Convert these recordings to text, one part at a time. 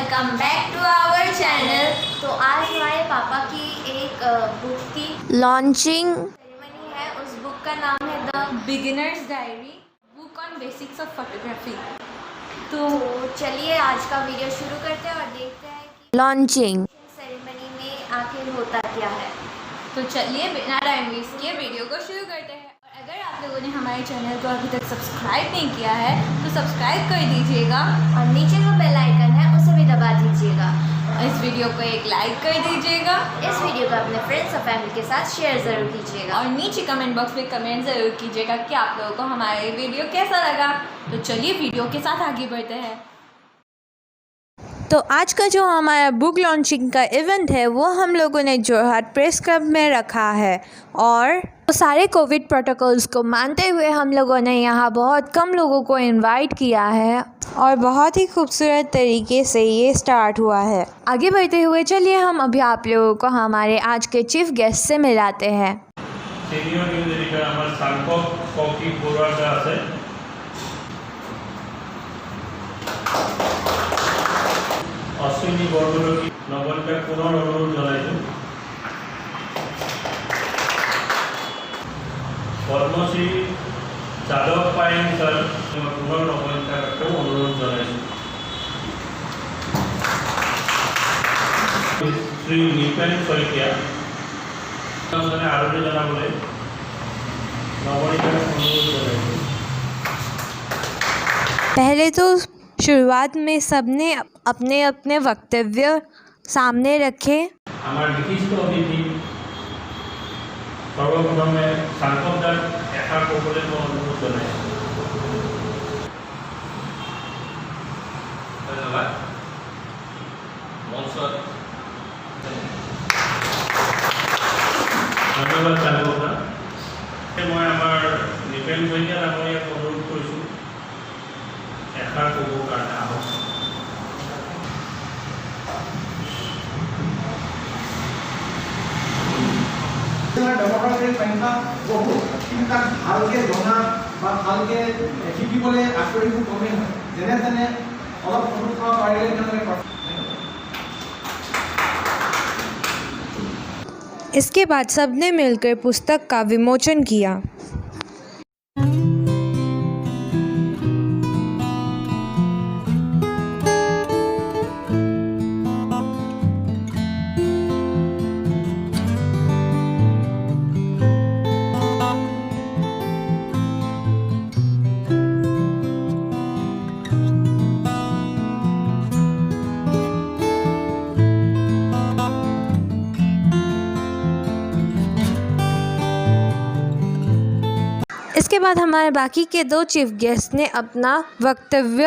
Welcome back to our channel. तो आज हमारे पापा की एक बुक की लॉन्चिंग सेरेमनी है। उस बुक का नाम है the beginners diary, book on basics of photography. तो चलिए आज का वीडियो शुरू करते हैं और देखते हैं कि लॉन्चिंग सेरेमनी में आखिर होता क्या है। तो चलिए बिना टाइम वेस्ट किए वीडियो को शुरू करते हैं। और अगर आप लोगों ने हमारे चैनल को अभी तक सब्सक्राइब नहीं किया है तो सब्सक्राइब कर दीजिएगा और नीचे जो बेल आइकन है उसे भी दबा दीजिएगा। इस वीडियो को एक लाइक कर दीजिएगा। इस वीडियो को अपने फ्रेंड्स और फैमिली के साथ शेयर ज़रूर कीजिएगा और नीचे कमेंट बॉक्स में कमेंट ज़रूर कीजिएगा कि आप लोगों को हमारा ये वीडियो कैसा लगा। तो चलिए वीडियो के साथ आगे बढ़ते हैं। तो आज का जो हमारा बुक लॉन्चिंग का इवेंट है वो हम लोगों ने जोरहाट प्रेस क्लब में रखा है और तो सारे कोविड प्रोटोकॉल्स को मानते हुए हम लोगों ने यहाँ बहुत कम लोगों को इनवाइट किया है और बहुत ही खूबसूरत तरीके से ये स्टार्ट हुआ है। आगे बढ़ते हुए चलिए हम अभी आप लोगों को हमारे आज के चीफ गेस्ट से मिलाते हैं। অশ্বিনী বৰদলৈক নৱনীতাক পুনৰ অনুৰোধ জনাইছোঁ। পদ্মশ্ৰী যাদৱ পায়েং ছাৰ পুনৰ নৱনীতাক অনুৰোধ জনাইছোঁ। শ্ৰী নিপেন শইকীয়া আদৰণি জনাবলৈ নৱনীতাক অনুৰোধ জনাইছোঁ। पहले तो शुरुआत में सबने अपने अपने वक्तव्य सामने रखे। আমার বিশিষ্ট অতিথি সর্বপ্রথমে সাংসদদার একা কবলে অনুরোধ জানাই। ধন্যবাদ। মঞ্চত ধন্যবাদ চালকতা। মই আমার নিপেন শইকীয়া ডাঙৰীয়াক অনুৰোধ কৰিছোঁ একা ক'বৰ কাৰণে আহক। ডেমোক্ৰেটিক সংখ্যা বহুত, কিন্তু তাক ভালকৈ জনা বা ভালকৈ শিকিবলৈ আগ্ৰহীবোৰ কমেই হয়। যেনে তেনে অলপ ফটো খাব পাৰিলে তেওঁলোকে। इसके बाद सबने मिलकर पुस्तक का विमोचन किया। इसके बाद हमारे बाकी के दो चीफ गेस्ट ने अपना वक्तव्य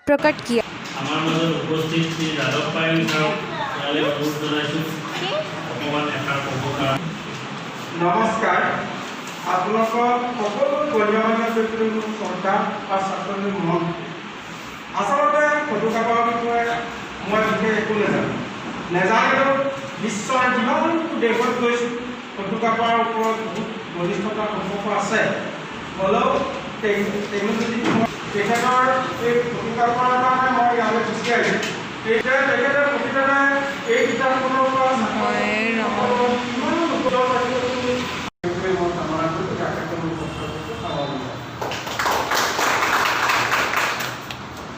प्रकट किया। আমার মাজত উপস্থিত শ্ৰী যাদৱ পায়েং ছাৰক ইয়ালৈ অনুৰোধ জনাইছোঁ অকণমান এষাৰ ক'ব কাৰণে। নমস্কাৰ, আপোনালোকক সকলো গণ্যমান্য ব্যক্তিৰ শ্ৰদ্ধা আৰু ছাত্ৰজনীৰ মন। আচলতে ফটোগ্ৰাফাৰৰ বিষয়ে মই বিশেষ একো নেজানিলেও বিশ্বৰ যিমানটো দেশত গৈছোঁ ফটোগ্ৰাফাৰৰ ওপৰত বহুত ঘনিষ্ঠতা সম্পৰ্ক আছে। হ'লেও তেখেতৰ এই ফটোগ্ৰাফাৰৰ কাৰণে মই ইয়ালৈ গুচি আহিছোঁ। তেখেতে প্ৰতিদিনে এই কিতাপখনৰ পৰা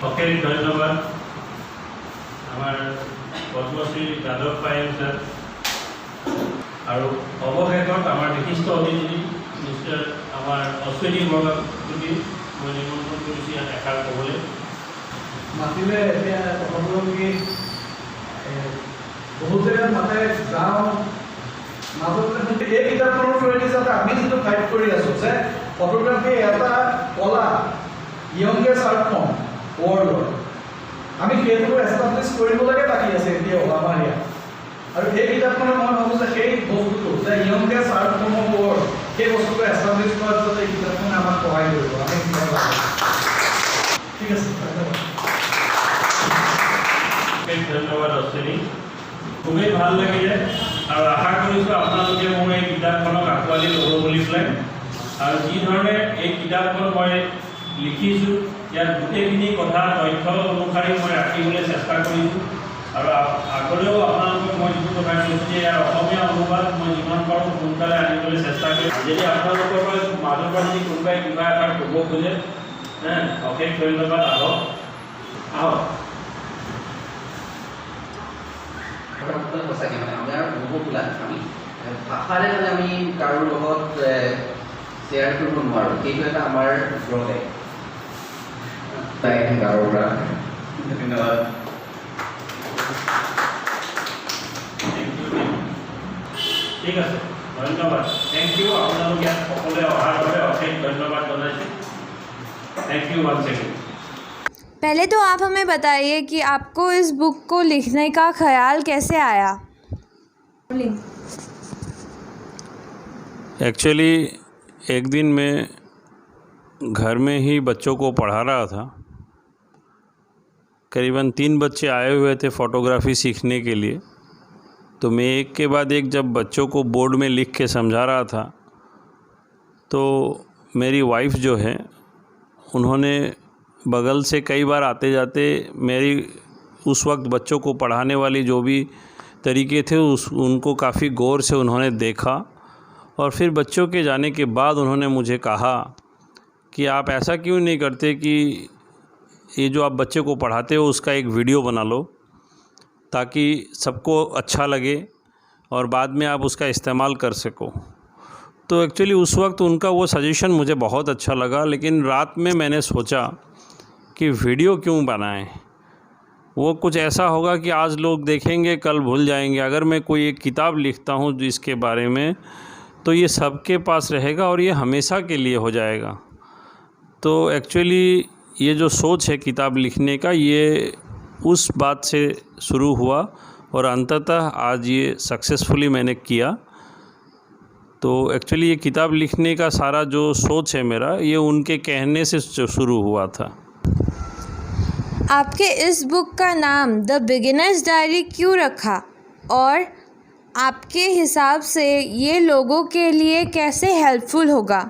অশেষ ধন্যবাদ আমাৰ পদ্মশ্ৰী যাদৱ পায়েং ছাৰ আৰু অৱশেষত আমাৰ বিশিষ্ট অতিথি মিষ্টাৰ আমাৰ অশ্বিনী বৰদলৈক মই নিমন্ত্ৰণ কৰিছোঁ ইয়াত এষাৰ ক'বলৈ। মাতিলে এতিয়া কথাবোৰ কি বহুত জেগাত মাতে যাওঁ মাজতে এই কিতাপখনৰ থ্ৰুৱেদি যাতে আমি যিটো ফাইট কৰি আছোঁ যে ফটোগ্ৰাফী এটা কলা য়ংগেষ্ট আৰ্ট ফৰ্ম ৱৰ্ল্ডৰ, আমি সেইটো এষ্টাব্লিছ কৰিবলৈকে বাকী আছে এতিয়াও আমাৰ ইয়াত। আৰু এই কিতাপখনে মই ভাবোঁ যে সেই বস্তুটো যে য়ংগেষ্ট আৰ্ট ফৰ্ম অফ ৱৰ্ল্ড সেই বস্তুটো এষ্টাব্লিছ কৰাত যাতে এই কিতাপখনে আমাক সহায় কৰিব। আমি ঠিক আছে, ধন্যবাদ। ধন্যবাদ অশ্বিনী, খুবেই ভাল লাগিলে আৰু আশা কৰিছোঁ আপোনালোকে মোৰ এই কিতাপখনক আঁকোৱালি ল'ব বুলি পেলাই। আৰু যি ধৰণে এই কিতাপখন মই লিখিছোঁ ইয়াত গোটেইখিনি কথা তথ্য অনুসাৰে মই ৰাখিবলৈ চেষ্টা কৰিছোঁ আৰু আগলৈও আপোনালোকক মই যিটো কথা কৈছোঁ যে ইয়াৰ অসমীয়া অনুবাদ মই যিমান পাৰোঁ সোনকালে আনিবলৈ চেষ্টা কৰিম। যদি আপোনালোকৰ মাজৰ পৰা যদি কোনোবাই কিবা এটা ক'ব খোজে অশেষ ধন্যবাদ। আহক সঁচাকৈ মানে আমাৰ অনুভৱবিলাক আমি ভাষাৰে মানে আমি কাৰোৰ লগত শ্বেয়াৰ কৰিব নোৱাৰোঁ, সেইটো এটা আমাৰ ওপৰতে কাৰোৰ পৰা ধন্যবাদ। ঠিক আছে, ধন্যবাদ, থেংক ইউ। আপোনালোক ইয়াত সকলোৱে অহাৰ বাবে অশেষ ধন্যবাদ জনাইছোঁ। Thank you one second. पहले तो आप हमें बताइए कि आपको इस बुक को लिखने का ख्याल कैसे आया। एक्चुअली एक दिन मैं घर में ही बच्चों को पढ़ा रहा था। करीबन 3 बच्चे आए हुए थे फ़ोटोग्राफ़ी सीखने के लिए। तो मैं एक के बाद एक जब बच्चों को बोर्ड में लिख के समझा रहा था तो मेरी वाइफ़ जो है उन्होंने बगल से कई बार आते जाते मेरी उस वक्त बच्चों को पढ़ाने वाली जो भी तरीके थे उनको काफ़ी गौर से उन्होंने देखा और फिर बच्चों के जाने के बाद उन्होंने मुझे कहा कि आप ऐसा क्यों नहीं करते कि ये जो आप बच्चे को पढ़ाते हो उसका एक वीडियो बना लो ताकि सबको अच्छा लगे और बाद में आप उसका इस्तेमाल कर सको। तो एक्चुअली उस वक्त उनका वो सजेशन मुझे बहुत अच्छा लगा, लेकिन रात में मैंने सोचा कि वीडियो क्यों बनाएं, वो कुछ ऐसा होगा कि आज लोग देखेंगे कल भूल जाएंगे। अगर मैं कोई एक किताब लिखता हूँ जिसके बारे में तो ये सबके पास रहेगा और ये हमेशा के लिए हो जाएगा। तो एक्चुअली ये जो सोच है किताब लिखने का ये उस बात से शुरू हुआ और अंततः आज ये सक्सेसफुली मैंने किया। तो एक्चुअली ये किताब लिखने का सारा जो सोच है मेरा ये उनके कहने से शुरू हुआ था। आपके इस बुक का नाम द बिगिनर्स डायरी क्यों रखा और आपके हिसाब से ये लोगों के लिए कैसे हेल्पफुल होगा?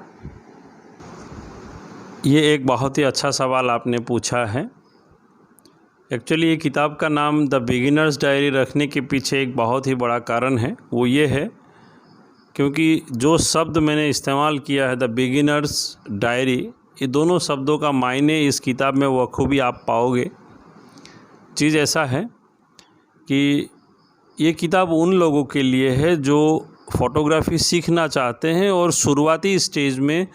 ये एक बहुत ही अच्छा सवाल आपने पूछा है। एक्चुअली ये किताब का नाम द बिगिनर्स डायरी रखने के पीछे एक बहुत ही बड़ा कारण है। वो ये है क्योंकि जो शब्द मैंने इस्तेमाल किया है द बिगिनर्स डायरी, ये दोनों शब्दों का मायने इस किताब में बखूबी आप पाओगे। चीज़ ऐसा है कि ये किताब उन लोगों के लिए है जो फ़ोटोग्राफ़ी सीखना चाहते हैं और शुरुआती स्टेज में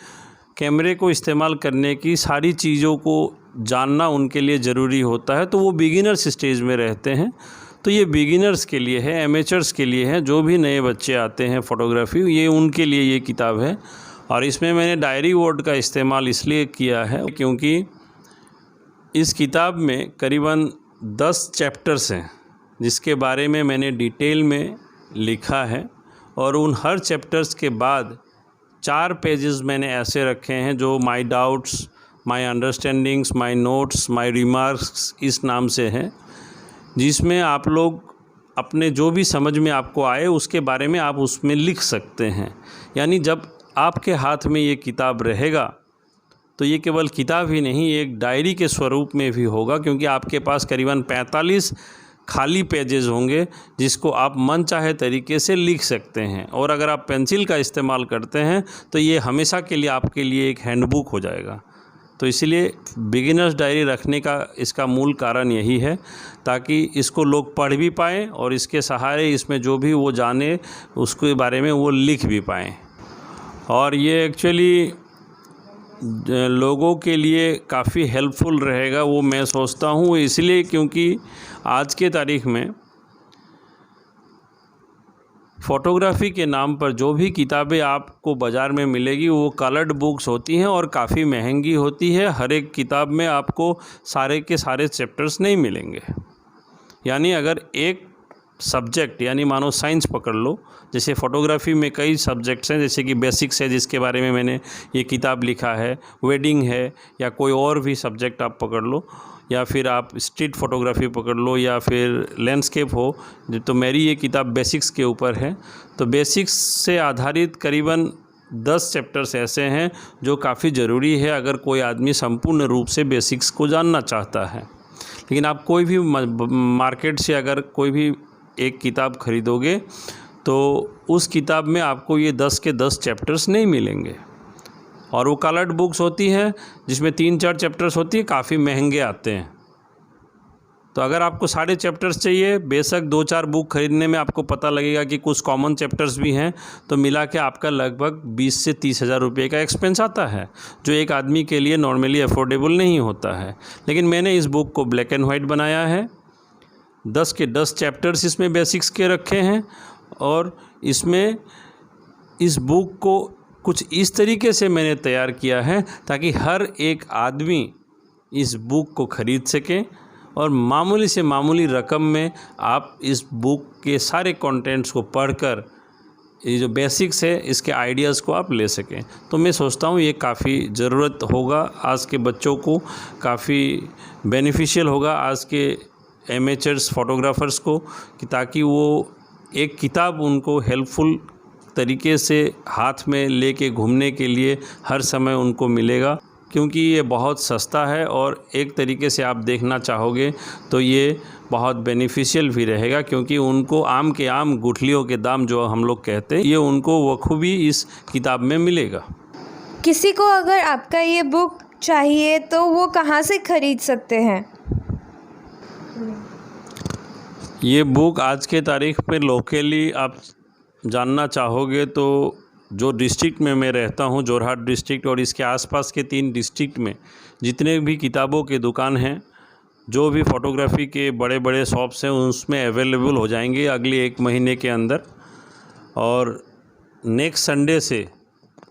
कैमरे को इस्तेमाल करने की सारी चीज़ों को जानना उनके लिए ज़रूरी होता है। तो वो बिगिनर्स स्टेज में रहते हैं। तो ये बिगिनर्स के लिए है, एमेचर्स के लिए है, जो भी नए बच्चे आते हैं फ़ोटोग्राफ़ी, ये उनके लिए ये किताब है। और इसमें मैंने डायरी वर्ड का इस्तेमाल इसलिए किया है क्योंकि इस किताब में करीबन 10 चैप्टर्स हैं जिसके बारे में मैंने डिटेल में लिखा है और उन हर चैप्टर्स के बाद 4 पेजेस मैंने ऐसे रखे हैं जो my doubts, my understandings, my notes, my remarks इस नाम से हैं, जिसमें आप लोग अपने जो भी समझ में आपको आए उसके बारे में आप उसमें लिख सकते हैं। यानी जब आपके हाथ में ये किताब रहेगा तो ये केवल किताब ही नहीं, एक डायरी के स्वरूप में भी होगा, क्योंकि आपके पास करीबन 45 खाली पेजेस होंगे जिसको आप मन चाहे तरीके से लिख सकते हैं। और अगर आप पेंसिल का इस्तेमाल करते हैं तो ये हमेशा के लिए आपके लिए एक हैंडबुक हो जाएगा। तो इसलिए बिगिनर्स डायरी रखने का इसका मूल कारण यही है ताकि इसको लोग पढ़ भी पाएँ और इसके सहारे इसमें जो भी वो जाने उसके बारे में वो लिख भी पाएँ। और ये एक्चुअली लोगों के लिए काफ़ी हेल्पफुल रहेगा, वो मैं सोचता हूँ, इसलिए क्योंकि आज के तारीख में फ़ोटोग्राफ़ी के नाम पर जो भी किताबें आपको बाज़ार में मिलेगी वो कलर्ड बुक्स होती हैं और काफ़ी महंगी होती है। हर एक किताब में आपको सारे के सारे चैप्टर्स नहीं मिलेंगे। यानी अगर एक सब्जेक्ट, यानी मानो साइंस पकड़ लो, जैसे फ़ोटोग्राफ़ी में कई सब्जेक्ट्स हैं, जैसे कि बेसिक्स है जिसके बारे में मैंने ये किताब लिखा है, वेडिंग है, या कोई और भी सब्जेक्ट आप पकड़ लो, या फिर आप स्ट्रीट फ़ोटोग्राफ़ी पकड़ लो, या फिर लैंडस्केप हो, तो मेरी ये किताब बेसिक्स के ऊपर है। तो बेसिक्स से आधारित करीबन 10 चैप्टर्स ऐसे हैं जो काफ़ी ज़रूरी है अगर कोई आदमी संपूर्ण रूप से बेसिक्स को जानना चाहता है। लेकिन आप कोई भी मार्केट से अगर कोई भी एक किताब खरीदोगे तो उस किताब में आपको ये 10 के 10 चैप्टर्स नहीं मिलेंगे, और वो कलर्ड बुक्स होती हैं जिसमें 3-4 चैप्टर्स होती है, काफ़ी महंगे आते हैं। तो अगर आपको सारे चैप्टर्स चाहिए, बेशक 2-4 बुक खरीदने में आपको पता लगेगा कि कुछ कॉमन चैप्टर्स भी हैं, तो मिला के आपका लगभग 20 से 30 हज़ार रुपये का एक्सपेंस आता है, जो एक आदमी के लिए नॉर्मली अफोर्डेबल नहीं होता है। लेकिन मैंने इस बुक को ब्लैक एंड वाइट बनाया है, 10 के 10 चैप्टर्स इसमें बेसिक्स के रखे हैं, और इसमें इस बुक को कुछ इस तरीके से मैंने तैयार किया है ताकि हर एक आदमी इस बुक को ख़रीद सके और मामूली से मामूली रकम में आप इस बुक के सारे कंटेंट्स को पढ़कर ये जो बेसिक्स है इसके आइडियाज़ को आप ले सकें। तो मैं सोचता हूँ ये काफ़ी ज़रूरत होगा आज के बच्चों को, काफ़ी बेनिफिशियल होगा आज के एमेचर्स फोटोग्राफर्स को, कि ताकि वो एक किताब उनको हेल्पफुल तरीके से हाथ में लेके घूमने के लिए हर समय उनको मिलेगा, क्योंकि ये बहुत सस्ता है और एक तरीके से आप देखना चाहोगे तो ये बहुत बेनिफिशियल भी रहेगा, क्योंकि उनको आम के आम गुठलियों के दाम जो हम लोग कहते हैं, ये उनको बखूबी इस किताब में मिलेगा। किसी को अगर आपका ये बुक चाहिए तो वो कहाँ से ख़रीद सकते हैं? ये बुक आज के तारीख़ पे लोकली आप जानना चाहोगे तो जो डिस्ट्रिक्ट में मैं रहता हूँ, जोरहाट डिस्ट्रिक्ट और इसके आसपास के 3 डिस्ट्रिक्ट में जितने भी किताबों के दुकान हैं, जो भी फ़ोटोग्राफ़ी के बड़े बड़े शॉप्स हैं, उसमें अवेलेबल हो जाएंगे अगले 1 महीने के अंदर। और नेक्स्ट संडे से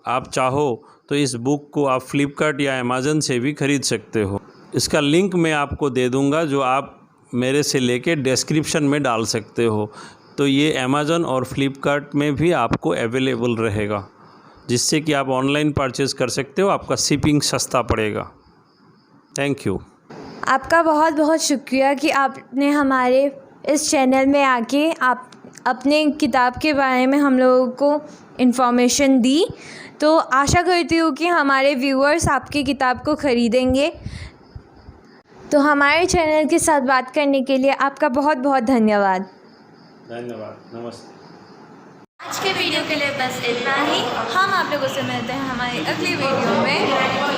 आप चाहो तो इस बुक को आप फ्लिपकार्ट या अमेज़न से भी ख़रीद सकते हो। इसका लिंक मैं आपको दे दूँगा, जो आप मेरे से लेके डिस्क्रिप्शन में डाल सकते हो। तो ये अमेज़न और फ्लिपकार्ट में भी आपको अवेलेबल रहेगा, जिससे कि आप ऑनलाइन परचेज़ कर सकते हो, आपका शिपिंग सस्ता पड़ेगा। Thank you. आपका बहुत बहुत शुक्रिया कि आपने हमारे इस चैनल में आके आप अपने किताब के बारे में हम लोगों को इन्फॉर्मेशन दी। तो आशा करती हूँ कि हमारे व्यूअर्स आपकी किताब को ख़रीदेंगे। तो हमारे चैनल के साथ बात करने के लिए आपका बहुत बहुत धन्यवाद। धन्यवाद, नमस्ते। आज के वीडियो के लिए बस इतना ही। हम आप लोगों से मिलते हैं हमारी अगली वीडियो में।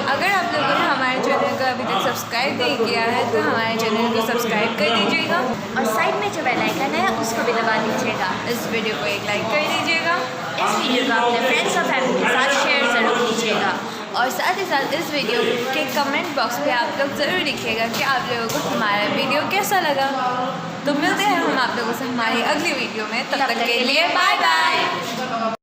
अगर आप लोगों ने हमारे चैनल को अभी तक सब्सक्राइब नहीं किया है तो हमारे चैनल को सब्सक्राइब कर दीजिएगा, और साइड में जो बेल आइकन है उसको भी दबा दीजिएगा। इस वीडियो को एक लाइक कर दीजिएगा। इस वीडियो को अपने फ्रेंड्स और फैमिली के साथ शेयर ज़रूर कीजिएगा, और साथ ही साथ इस वीडियो के कमेंट बॉक्स पे आप लोग ज़रूर लिखिएगा कि आप लोगों को हमारा वीडियो कैसा लगा। तो मिलते हैं हम आप लोगों से हमारी अगली वीडियो में। तब तक के लिए बाय बाय।